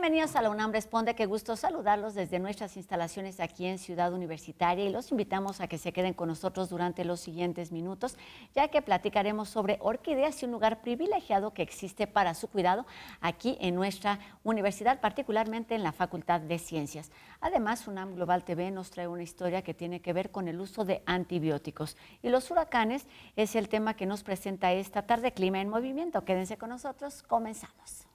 Bienvenidos a la UNAM Responde, qué gusto saludarlos desde nuestras instalaciones aquí en Ciudad Universitaria y los invitamos a que se queden con nosotros durante los siguientes minutos, ya que platicaremos sobre orquídeas y un lugar privilegiado que existe para su cuidado aquí en nuestra universidad, particularmente en la Facultad de Ciencias. Además, UNAM Global TV nos trae una historia que tiene que ver con el uso de antibióticos y los huracanes es el tema que nos presenta esta tarde Clima en Movimiento. Quédense con nosotros, comenzamos.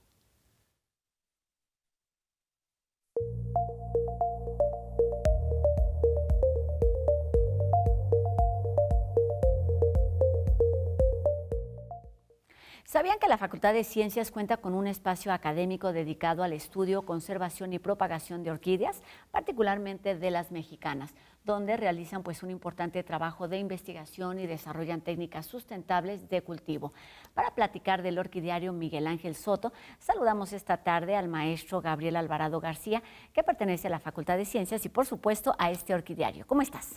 ¿Sabían que la Facultad de Ciencias cuenta con un espacio académico dedicado al estudio, conservación y propagación de orquídeas, particularmente de las mexicanas, donde realizan un importante trabajo de investigación y desarrollan técnicas sustentables de cultivo? Para platicar del orquidiario Miguel Ángel Soto, saludamos esta tarde al maestro Gabriel Alvarado García, que pertenece a la Facultad de Ciencias y, por supuesto, a este orquidiario. ¿Cómo estás?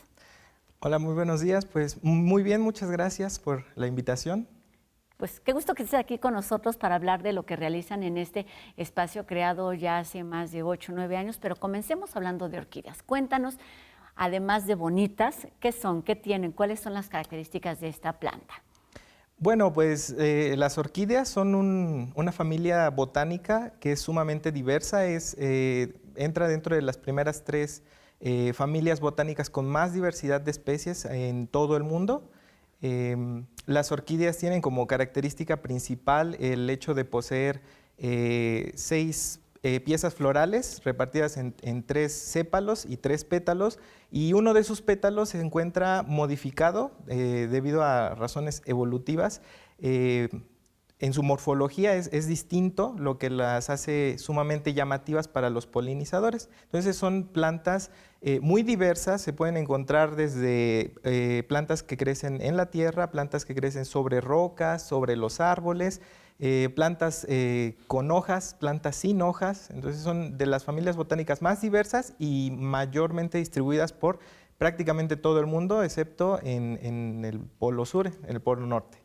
Hola, muy buenos días. Pues muy bien, muchas gracias por la invitación. Pues qué gusto que estés aquí con nosotros para hablar de lo que realizan en este espacio creado ya hace más de 8 o 9 años, pero comencemos hablando de orquídeas. Cuéntanos, además de bonitas, ¿qué son? ¿Qué tienen? ¿Cuáles son las características de esta planta? Bueno, pues las orquídeas son una familia botánica que es sumamente diversa, entra dentro de las primeras 3 familias botánicas con más diversidad de especies en todo el mundo. Las orquídeas tienen como característica principal el hecho de poseer 6 piezas florales repartidas en 3 sépalos y 3 pétalos, y uno de sus pétalos se encuentra modificado debido a razones evolutivas. En su morfología es distinto, lo que las hace sumamente llamativas para los polinizadores. Entonces son plantas muy diversas, se pueden encontrar desde plantas que crecen en la tierra, plantas que crecen sobre rocas, sobre los árboles, plantas con hojas, plantas sin hojas. Entonces son de las familias botánicas más diversas y mayormente distribuidas por prácticamente todo el mundo, excepto en el Polo Sur, en el Polo Norte.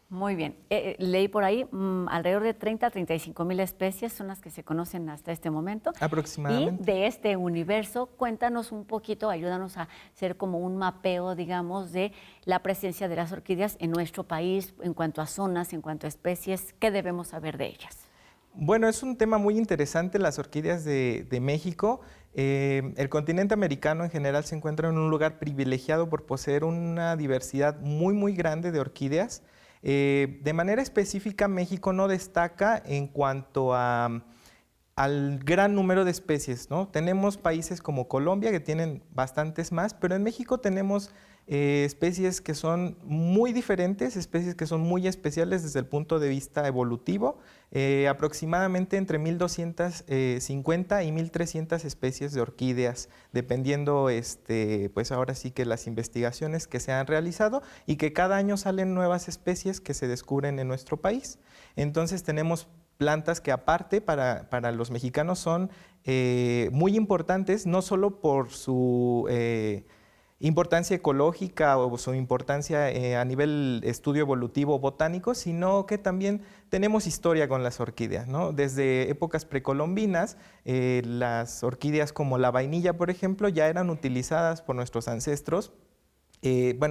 Muy bien. Leí por ahí alrededor de 30 a 35 mil especies son las que se conocen hasta este momento. Aproximadamente. Y de este universo, cuéntanos un poquito, ayúdanos a hacer como un mapeo, digamos, de la presencia de las orquídeas en nuestro país, en cuanto a zonas, en cuanto a especies. ¿Qué debemos saber de ellas? Bueno, es un tema muy interesante, las orquídeas de México. El continente americano en general se encuentra en un lugar privilegiado por poseer una diversidad muy grande de orquídeas. De manera específica, México no destaca en cuanto al gran número de especies, ¿no? Tenemos países como Colombia que tienen bastantes más, pero en México tenemos especies que son muy diferentes, especies que son muy especiales desde el punto de vista evolutivo, aproximadamente entre 1,250 y 1,300 especies de orquídeas, dependiendo, pues ahora sí que las investigaciones que se han realizado y que cada año salen nuevas especies que se descubren en nuestro país. Entonces tenemos plantas que aparte para los mexicanos son muy importantes, no solo por su importancia ecológica o su importancia a nivel estudio evolutivo botánico, sino que también tenemos historia con las orquídeas, ¿no? Desde épocas precolombinas, las orquídeas como la vainilla, por ejemplo, ya eran utilizadas por nuestros ancestros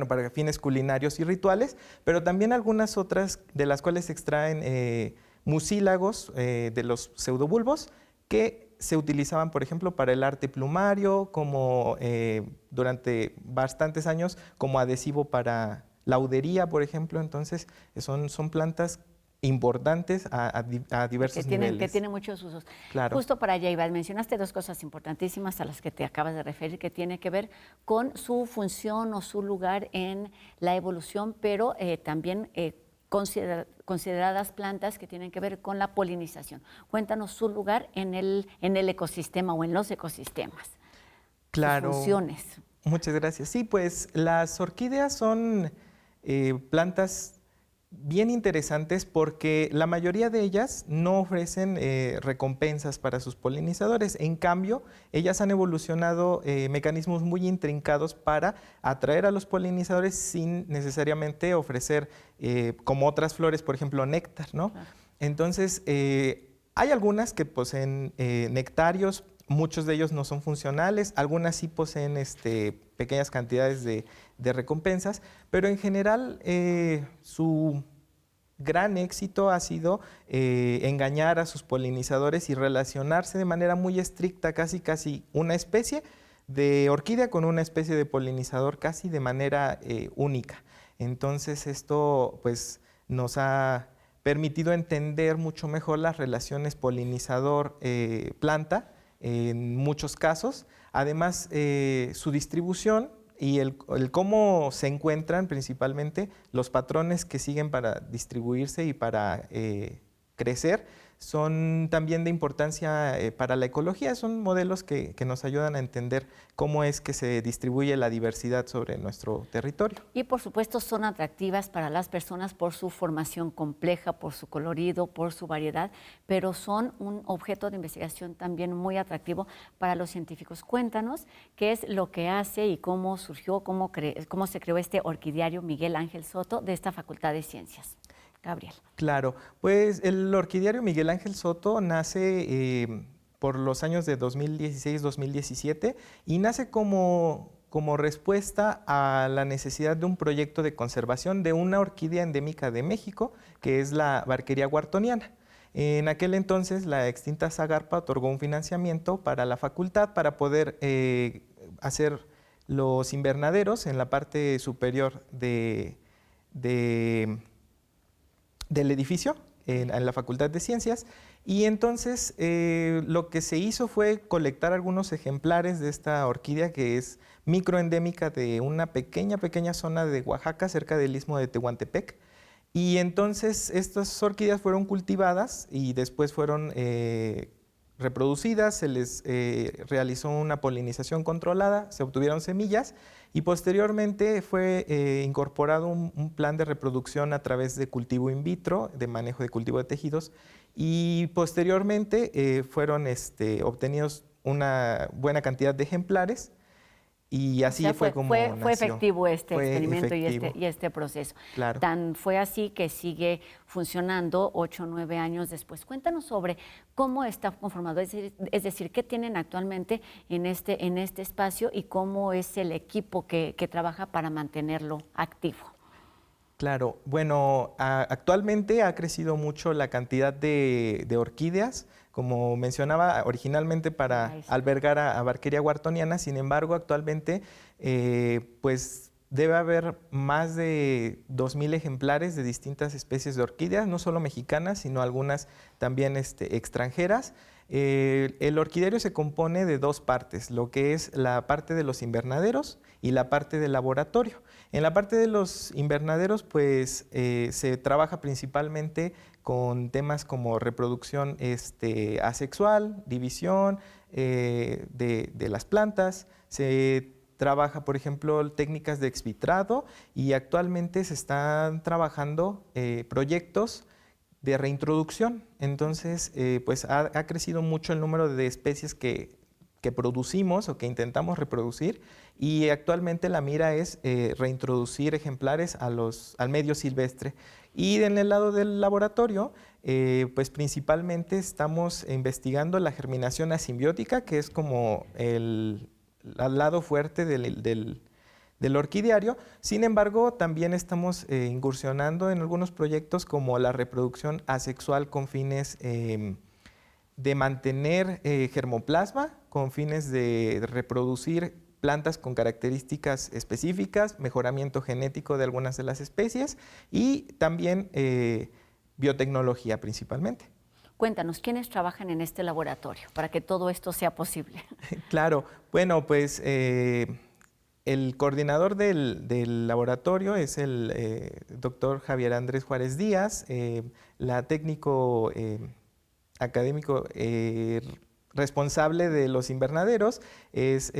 para fines culinarios y rituales, pero también algunas otras de las cuales se extraen mucílagos de los pseudobulbos que se utilizaban, por ejemplo, para el arte plumario, como durante bastantes años como adhesivo para laudería, por ejemplo. Entonces son plantas importantes a diversos niveles. Que tienen muchos usos. Claro. Justo para allá, Iván, mencionaste 2 cosas importantísimas a las que te acabas de referir, que tiene que ver con su función o su lugar en la evolución, pero también consideradas plantas que tienen que ver con la polinización. Cuéntanos su lugar en el ecosistema o en los ecosistemas. Claro. Sus funciones. Muchas gracias. Sí, pues las orquídeas son plantas bien interesantes porque la mayoría de ellas no ofrecen recompensas para sus polinizadores. En cambio, ellas han evolucionado mecanismos muy intrincados para atraer a los polinizadores sin necesariamente ofrecer, como otras flores, por ejemplo, néctar, ¿no? Claro. Entonces, Hay algunas que poseen nectarios, muchos de ellos no son funcionales, algunas sí poseen pequeñas cantidades de recompensas, pero en general su gran éxito ha sido engañar a sus polinizadores y relacionarse de manera muy estricta, casi una especie de orquídea con una especie de polinizador casi de manera única. Entonces esto pues nos ha permitido entender mucho mejor las relaciones polinizador-planta en muchos casos. Además, su distribución y el cómo se encuentran principalmente los patrones que siguen para distribuirse y para crecer son también de importancia para la ecología. Son modelos que nos ayudan a entender cómo es que se distribuye la diversidad sobre nuestro territorio. Y por supuesto son atractivas para las personas por su formación compleja, por su colorido, por su variedad, pero son un objeto de investigación también muy atractivo para los científicos. Cuéntanos qué es lo que hace y cómo surgió, cómo se creó este orquidiario Miguel Ángel Soto de esta Facultad de Ciencias. Gabriel. Claro, pues el orquidiario Miguel Ángel Soto nace por los años de 2016-2017 y nace como respuesta a la necesidad de un proyecto de conservación de una orquídea endémica de México, que es la Barquería whartoniana. En aquel entonces, la extinta Zagarpa otorgó un financiamiento para la facultad para poder hacer los invernaderos en la parte superior del edificio, en la Facultad de Ciencias, y entonces lo que se hizo fue colectar algunos ejemplares de esta orquídea que es microendémica de una pequeña zona de Oaxaca, cerca del istmo de Tehuantepec, y entonces estas orquídeas fueron cultivadas y después fueron reproducidas, se les realizó una polinización controlada, se obtuvieron semillas y posteriormente fue incorporado un plan de reproducción a través de cultivo in vitro, de manejo de cultivo de tejidos, y posteriormente fueron obtenidos una buena cantidad de ejemplares. Y así fue como fue nació. efectivo este Fue experimento efectivo. Y este proceso. Claro. Tan fue así que sigue funcionando 8 o 9 años después. Cuéntanos sobre cómo está conformado, es decir, qué tienen actualmente en este espacio y cómo es el equipo que trabaja para mantenerlo activo. Claro, bueno, actualmente ha crecido mucho la cantidad de orquídeas, como mencionaba, originalmente para albergar a Barquería whartoniana. Sin embargo, actualmente pues debe haber más de 2,000 ejemplares de distintas especies de orquídeas, no solo mexicanas, sino algunas también extranjeras. El orquidiario se compone de dos partes, lo que es la parte de los invernaderos y la parte del laboratorio. En la parte de los invernaderos, pues se trabaja principalmente con temas como reproducción asexual, división de las plantas. Se trabaja, por ejemplo, técnicas de exvitrado y actualmente se están trabajando proyectos de reintroducción. Entonces, pues ha crecido mucho el número de especies que producimos o que intentamos reproducir, y actualmente la mira es reintroducir ejemplares al medio silvestre. Y en el lado del laboratorio, pues principalmente estamos investigando la germinación asimbiótica, que es como el lado fuerte del orquidiario. Sin embargo, también estamos incursionando en algunos proyectos como la reproducción asexual con fines de mantener germoplasma, con fines de reproducir plantas con características específicas, mejoramiento genético de algunas de las especies y también biotecnología principalmente. Cuéntanos, ¿quiénes trabajan en este laboratorio para que todo esto sea posible? Claro, bueno, pues el coordinador del laboratorio es el doctor Javier Andrés Juárez Díaz, la técnico académico responsable de los invernaderos es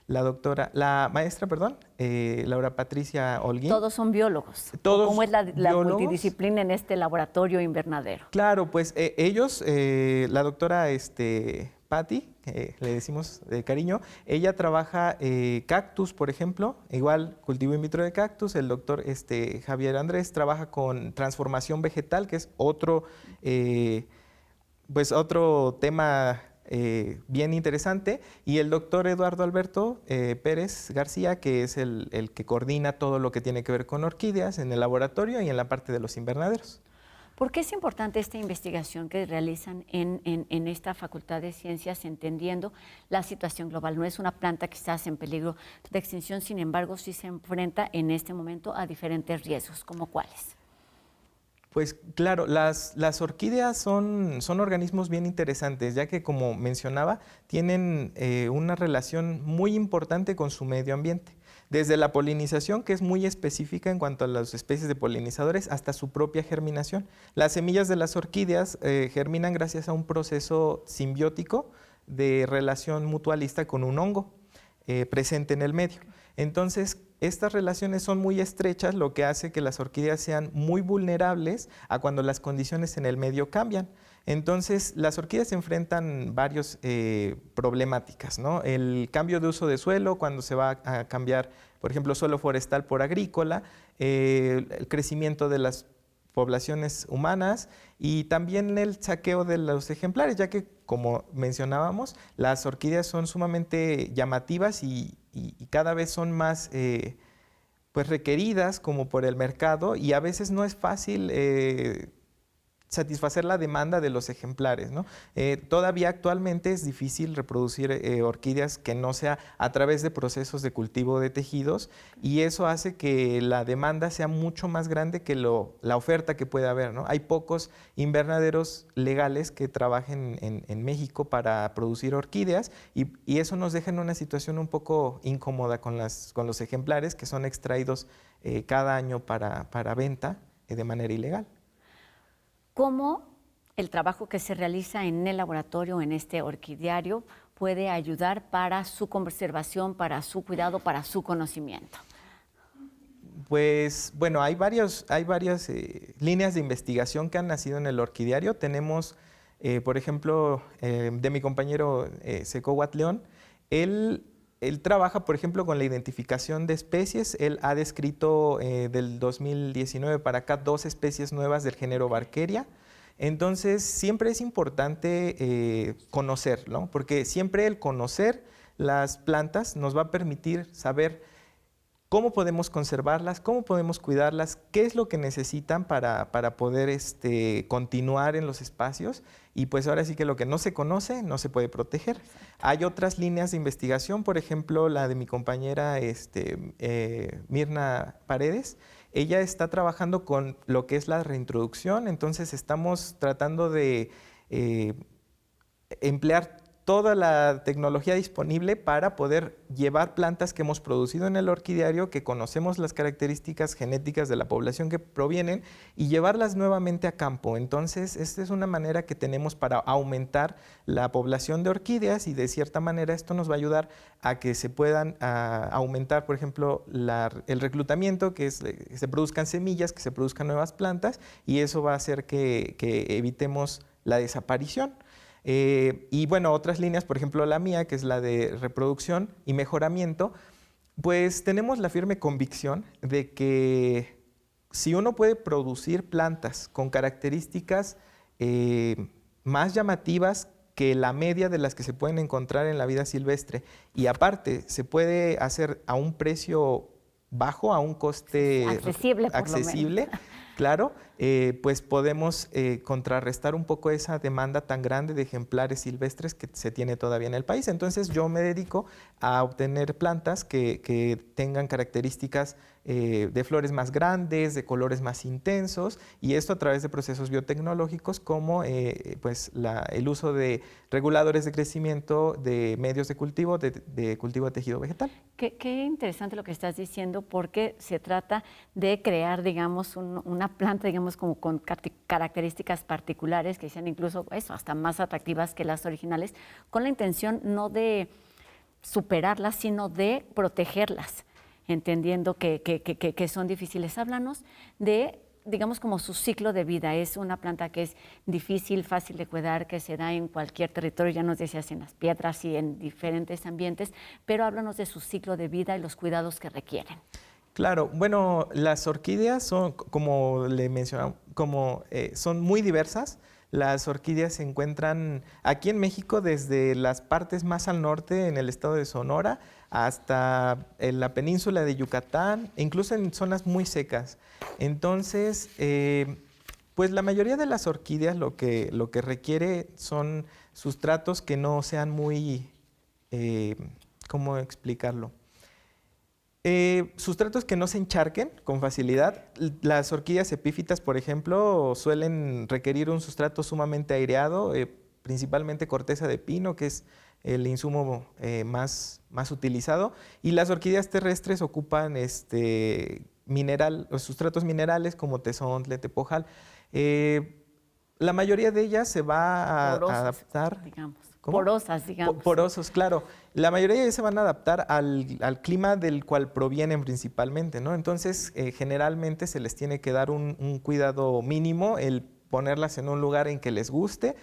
la maestra, Laura Patricia Holguín. Todos son biólogos. Todos ¿Cómo es la biólogos? multidisciplina en este laboratorio invernadero? Claro, pues ellos, la doctora Patti, le decimos de cariño, ella trabaja cactus, por ejemplo, igual cultivo in vitro de cactus. El doctor Javier Andrés trabaja con transformación vegetal, que es otro pues otro tema bien interesante, y el doctor Eduardo Alberto Pérez García, que es el que coordina todo lo que tiene que ver con orquídeas en el laboratorio y en la parte de los invernaderos. ¿Por qué es importante esta investigación que realizan en esta Facultad de Ciencias, entendiendo la situación global? No es una planta quizás en peligro de extinción, sin embargo, sí se enfrenta en este momento a diferentes riesgos, ¿como cuáles? Pues claro, las orquídeas son organismos bien interesantes, ya que, como mencionaba, tienen una relación muy importante con su medio ambiente. Desde la polinización, que es muy específica en cuanto a las especies de polinizadores, hasta su propia germinación. Las semillas de las orquídeas germinan gracias a un proceso simbiótico de relación mutualista con un hongo presente en el medio. Entonces, estas relaciones son muy estrechas, lo que hace que las orquídeas sean muy vulnerables a cuando las condiciones en el medio cambian. Entonces, las orquídeas enfrentan varias problemáticas, ¿no? El cambio de uso de suelo, cuando se va a cambiar, por ejemplo, suelo forestal por agrícola, el crecimiento de las poblaciones humanas y también el saqueo de los ejemplares, ya que, como mencionábamos, las orquídeas son sumamente llamativas y cada vez son más pues requeridas como por el mercado, y a veces no es fácil satisfacer la demanda de los ejemplares, ¿no? Todavía actualmente es difícil reproducir orquídeas que no sea a través de procesos de cultivo de tejidos, y eso hace que la demanda sea mucho más grande que la oferta que puede haber, ¿no? Hay pocos invernaderos legales que trabajen en México para producir orquídeas, y eso nos deja en una situación un poco incómoda con los ejemplares que son extraídos cada año para venta de manera ilegal. ¿Cómo el trabajo que se realiza en el laboratorio, en este orquidiario, puede ayudar para su conservación, para su cuidado, para su conocimiento? Pues bueno, hay varias líneas de investigación que han nacido en el orquidiario. Tenemos, por ejemplo, de mi compañero Secowat León. Él trabaja, por ejemplo, con la identificación de especies. Él ha descrito del 2019 para acá 2 especies nuevas del género Barkeria. Entonces, siempre es importante conocer, ¿no? Porque siempre el conocer las plantas nos va a permitir saber cómo podemos conservarlas, cómo podemos cuidarlas, qué es lo que necesitan para poder continuar en los espacios. Y pues ahora sí que lo que no se conoce no se puede proteger. Hay otras líneas de investigación, por ejemplo, la de mi compañera Mirna Paredes. Ella está trabajando con lo que es la reintroducción, entonces estamos tratando de emplear toda la tecnología disponible para poder llevar plantas que hemos producido en el orquidiario, que conocemos las características genéticas de la población que provienen, y llevarlas nuevamente a campo. Entonces, esta es una manera que tenemos para aumentar la población de orquídeas, y de cierta manera esto nos va a ayudar a que se puedan aumentar, por ejemplo, el reclutamiento, que se produzcan semillas, que se produzcan nuevas plantas, y eso va a hacer que evitemos la desaparición. Y bueno, otras líneas, por ejemplo la mía, que es la de reproducción y mejoramiento, pues tenemos la firme convicción de que si uno puede producir plantas con características más llamativas que la media de las que se pueden encontrar en la vida silvestre, y aparte se puede hacer a un precio bajo, a un coste accesible, claro, pues podemos contrarrestar un poco esa demanda tan grande de ejemplares silvestres que se tiene todavía en el país. Entonces yo me dedico a obtener plantas que tengan características de flores más grandes, de colores más intensos, y esto a través de procesos biotecnológicos como pues el uso de reguladores de crecimiento, de medios de cultivo de tejido vegetal. Qué interesante lo que estás diciendo, porque se trata de crear, digamos, una planta, digamos, como con características particulares que sean incluso eso, hasta más atractivas que las originales, con la intención no de superarlas, sino de protegerlas, entendiendo que son difíciles. Háblanos de, digamos, como su ciclo de vida. Es una planta que es difícil, fácil de cuidar, que se da en cualquier territorio, ya nos decías, en las piedras y en diferentes ambientes, pero háblanos de su ciclo de vida y los cuidados que requieren. Claro, bueno, las orquídeas son, como le mencionaba, son muy diversas. Las orquídeas se encuentran aquí en México desde las partes más al norte, en el estado de Sonora, hasta en la península de Yucatán, e incluso en zonas muy secas. Entonces, pues la mayoría de las orquídeas lo que requiere son sustratos que no sean muy, ¿cómo explicarlo? Sustratos que no se encharquen con facilidad. Las orquídeas epífitas, por ejemplo, suelen requerir un sustrato sumamente aireado, principalmente corteza de pino, que es el insumo más utilizado. Y las orquídeas terrestres ocupan sustratos minerales como tesontle, tepojal. La mayoría de ellas se va a adaptar. Digamos. ¿Cómo? Porosas, digamos. Porosos, claro. La mayoría de ellos se van a adaptar al clima del cual provienen principalmente, ¿no? Entonces, generalmente se les tiene que dar un cuidado mínimo, el ponerlas en un lugar en que les guste.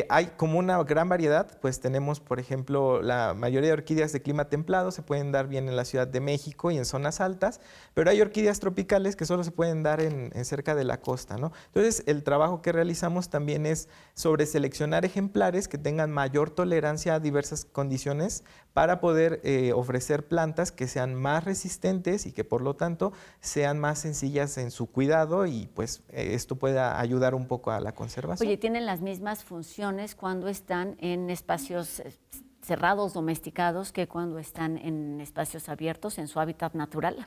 Hay como una gran variedad, pues tenemos, por ejemplo, la mayoría de orquídeas de clima templado se pueden dar bien en la Ciudad de México y en zonas altas, pero hay orquídeas tropicales que solo se pueden dar en cerca de la costa, ¿no? Entonces, el trabajo que realizamos también es sobre seleccionar ejemplares que tengan mayor tolerancia a diversas condiciones para poder ofrecer plantas que sean más resistentes y que por lo tanto sean más sencillas en su cuidado y pues esto pueda ayudar un poco a la conservación. Oye, ¿tienen las mismas funciones cuando están en espacios cerrados, domesticados, que cuando están en espacios abiertos, en su hábitat natural?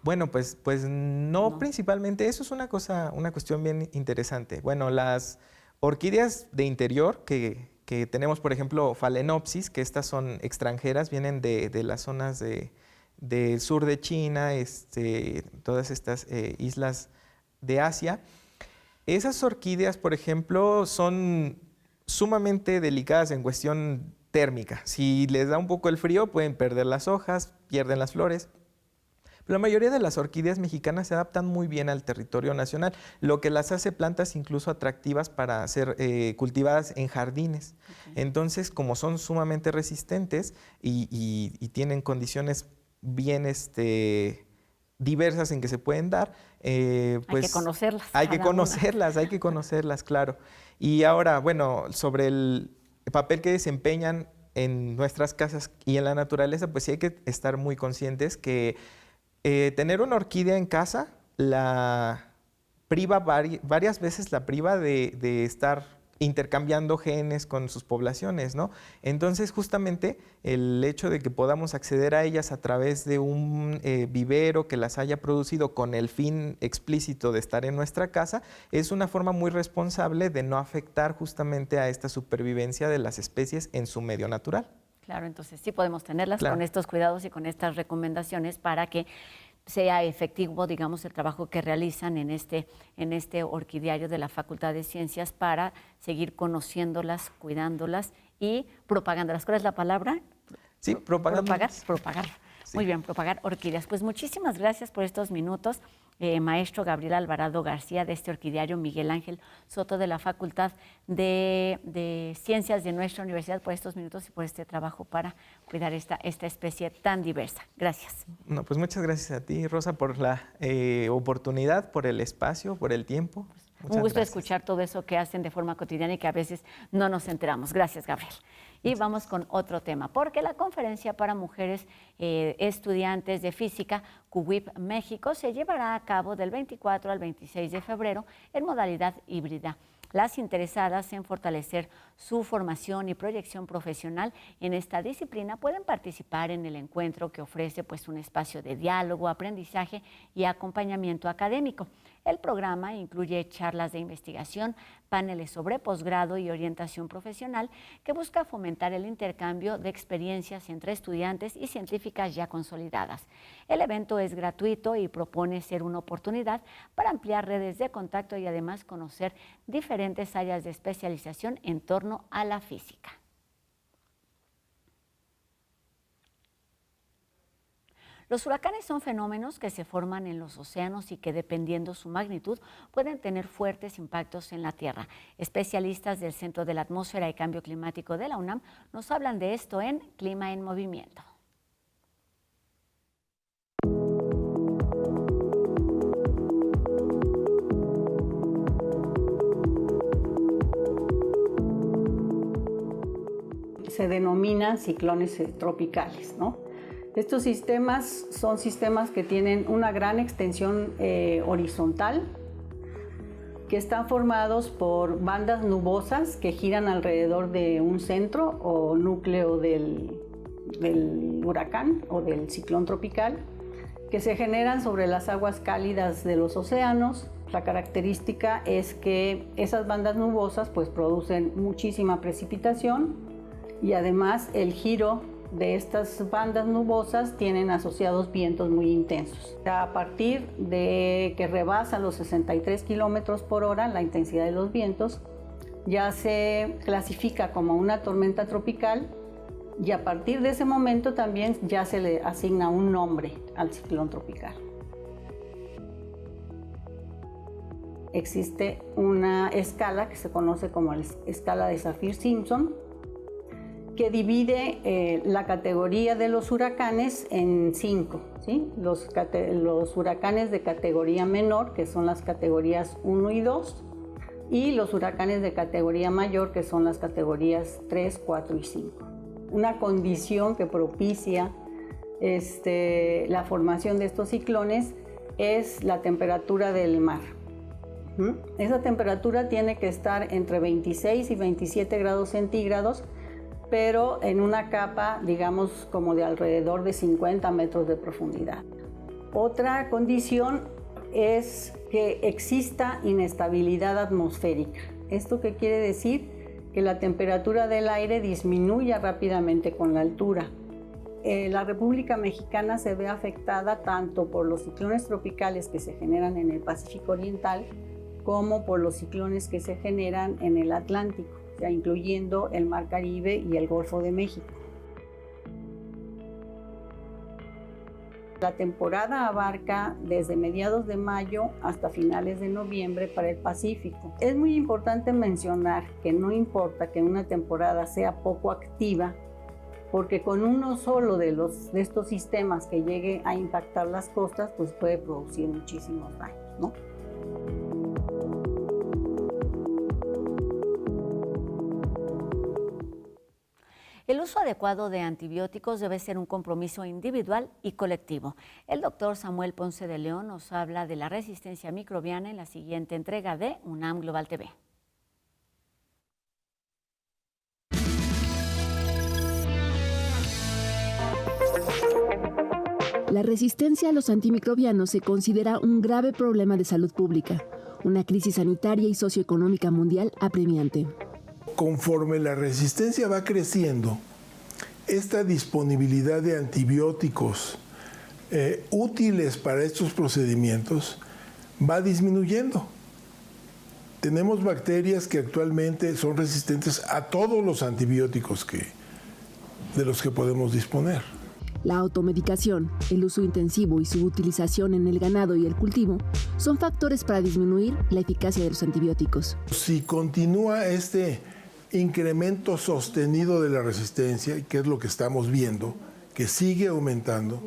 Bueno, pues no principalmente. Eso es una cuestión bien interesante. Bueno, las orquídeas de interior que tenemos, por ejemplo, Phalaenopsis, que estas son extranjeras, vienen de las zonas del sur de China, todas estas islas de Asia. Esas orquídeas, por ejemplo, son sumamente delicadas en cuestión térmica. Si les da un poco el frío, pueden perder las hojas, pierden las flores. Pero la mayoría de las orquídeas mexicanas se adaptan muy bien al territorio nacional, lo que las hace plantas incluso atractivas para ser cultivadas en jardines. Okay. Entonces, como son sumamente resistentes y tienen condiciones bien diversas en que se pueden dar, pues hay que conocerlas, claro. Y ahora, bueno, sobre el papel que desempeñan en nuestras casas y en la naturaleza, pues sí hay que estar muy conscientes que tener una orquídea en casa la priva varias veces la priva de estar intercambiando genes con sus poblaciones, ¿no? Entonces, justamente el hecho de que podamos acceder a ellas a través de un vivero que las haya producido con el fin explícito de estar en nuestra casa es una forma muy responsable de no afectar justamente a esta supervivencia de las especies en su medio natural. Claro, entonces sí podemos tenerlas con estos cuidados y con estas recomendaciones para que sea efectivo, digamos, el trabajo que realizan en este orquidiario de la Facultad de Ciencias para seguir conociéndolas, cuidándolas y propagándolas. ¿Cuál es la palabra? Sí, propagándolas. Propagar. Sí. Muy bien, propagar orquídeas. Pues muchísimas gracias por estos minutos, maestro Gabriel Alvarado García, de este orquidiario Miguel Ángel Soto de la Facultad de Ciencias de nuestra universidad, por estos minutos y por este trabajo para cuidar esta especie tan diversa. Gracias. No, pues muchas gracias a ti, Rosa, por la oportunidad, por el espacio, por el tiempo. Un gusto escuchar todo eso que hacen de forma cotidiana y que a veces no nos enteramos. Gracias, Gabriel. Y vamos con otro tema, porque la conferencia para mujeres estudiantes de física CUWIP México se llevará a cabo del 24 al 26 de febrero en modalidad híbrida. Las interesadas en fortalecer su formación y proyección profesional en esta disciplina pueden participar en el encuentro que ofrece pues, un espacio de diálogo, aprendizaje y acompañamiento académico. El programa incluye charlas de investigación, paneles sobre posgrado y orientación profesional que busca fomentar el intercambio de experiencias entre estudiantes y científicas ya consolidadas. El evento es gratuito y propone ser una oportunidad para ampliar redes de contacto y además conocer diferentes áreas de especialización en torno a la física. Los huracanes son fenómenos que se forman en los océanos y que, dependiendo su magnitud, pueden tener fuertes impactos en la Tierra. Especialistas del Centro de la Atmósfera y Cambio Climático de la UNAM nos hablan de esto en Clima en Movimiento. se denominan ciclones tropicales, ¿no? Estos sistemas son sistemas que tienen una gran extensión horizontal, que están formados por bandas nubosas que giran alrededor de un centro o núcleo del huracán o del ciclón tropical, que se generan sobre las aguas cálidas de los océanos. La característica es que esas bandas nubosas pues producen muchísima precipitación y además el giro de estas bandas nubosas tienen asociados vientos muy intensos. A partir de que rebasan los 63 kilómetros por hora, la intensidad de los vientos ya se clasifica como una tormenta tropical y a partir de ese momento también ya se le asigna un nombre al ciclón tropical. Existe una escala que se conoce como la escala de Saffir-Simpson, que divide la categoría de los huracanes en 5, ¿sí? Los huracanes de categoría menor, que son las categorías 1 y 2, y los huracanes de categoría mayor, que son las categorías 3, 4 y 5. Una condición que propicia la formación de estos ciclones es la temperatura del mar. Esa temperatura tiene que estar entre 26 y 27 grados centígrados, pero en una capa, digamos, como de alrededor de 50 metros de profundidad. Otra condición es que exista inestabilidad atmosférica. ¿Esto qué quiere decir? Que la temperatura del aire disminuya rápidamente con la altura. La República Mexicana se ve afectada tanto por los ciclones tropicales que se generan en el Pacífico Oriental como por los ciclones que se generan en el Atlántico, incluyendo el Mar Caribe y el Golfo de México. La temporada abarca desde mediados de mayo hasta finales de noviembre para el Pacífico. Es muy importante mencionar que no importa que una temporada sea poco activa, porque con uno solo de estos sistemas que llegue a impactar las costas, pues puede producir muchísimos daños, ¿no? El uso adecuado de antibióticos debe ser un compromiso individual y colectivo. El doctor Samuel Ponce de León nos habla de la resistencia microbiana en la siguiente entrega de UNAM Global TV. La resistencia a los antimicrobianos se considera un grave problema de salud pública, una crisis sanitaria y socioeconómica mundial apremiante. Conforme la resistencia va creciendo, esta disponibilidad de antibióticos útiles para estos procedimientos va disminuyendo. Tenemos bacterias que actualmente son resistentes a todos los antibióticos de los que podemos disponer. La automedicación, el uso intensivo y su utilización en el ganado y el cultivo son factores para disminuir la eficacia de los antibióticos. Si continúa este incremento sostenido de la resistencia, que es lo que estamos viendo, que sigue aumentando,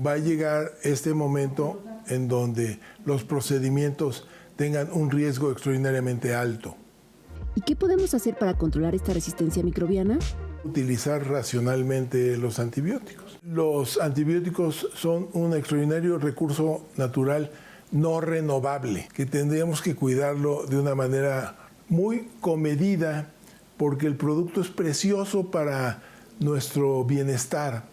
va a llegar este momento en donde los procedimientos tengan un riesgo extraordinariamente alto. ¿Y qué podemos hacer para controlar esta resistencia microbiana? Utilizar racionalmente los antibióticos. Los antibióticos son un extraordinario recurso natural no renovable, que tendríamos que cuidarlo de una manera muy comedida, porque el producto es precioso para nuestro bienestar.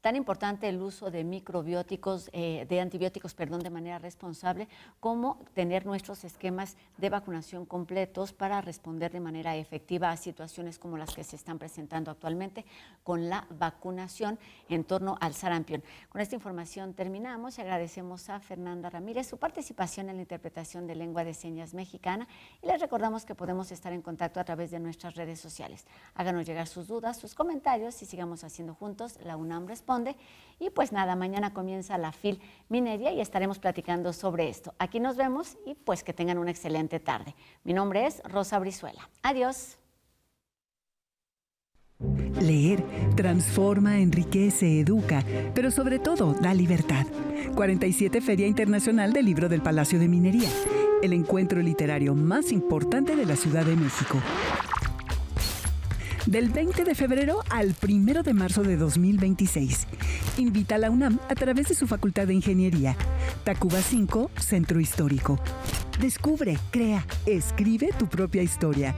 Tan importante el uso de antibióticos, de manera responsable, como tener nuestros esquemas de vacunación completos para responder de manera efectiva a situaciones como las que se están presentando actualmente con la vacunación en torno al sarampión. Con esta información terminamos y agradecemos a Fernanda Ramírez su participación en la interpretación de lengua de señas mexicana y les recordamos que podemos estar en contacto a través de nuestras redes sociales. Háganos llegar sus dudas, sus comentarios y sigamos haciendo juntos la UNAM Responde. Y pues nada, mañana comienza la FIL Minería y estaremos platicando sobre esto. Aquí nos vemos y pues que tengan una excelente tarde. Mi nombre es Rosa Brizuela. Adiós. Leer transforma, enriquece, educa, pero sobre todo da libertad. 47 Feria Internacional del Libro del Palacio de Minería. el encuentro literario más importante de la Ciudad de México. Del 20 de febrero al 1 de marzo de 2026. Invita a la UNAM a través de su Facultad de Ingeniería. Tacuba 5, Centro Histórico. Descubre, crea, escribe tu propia historia.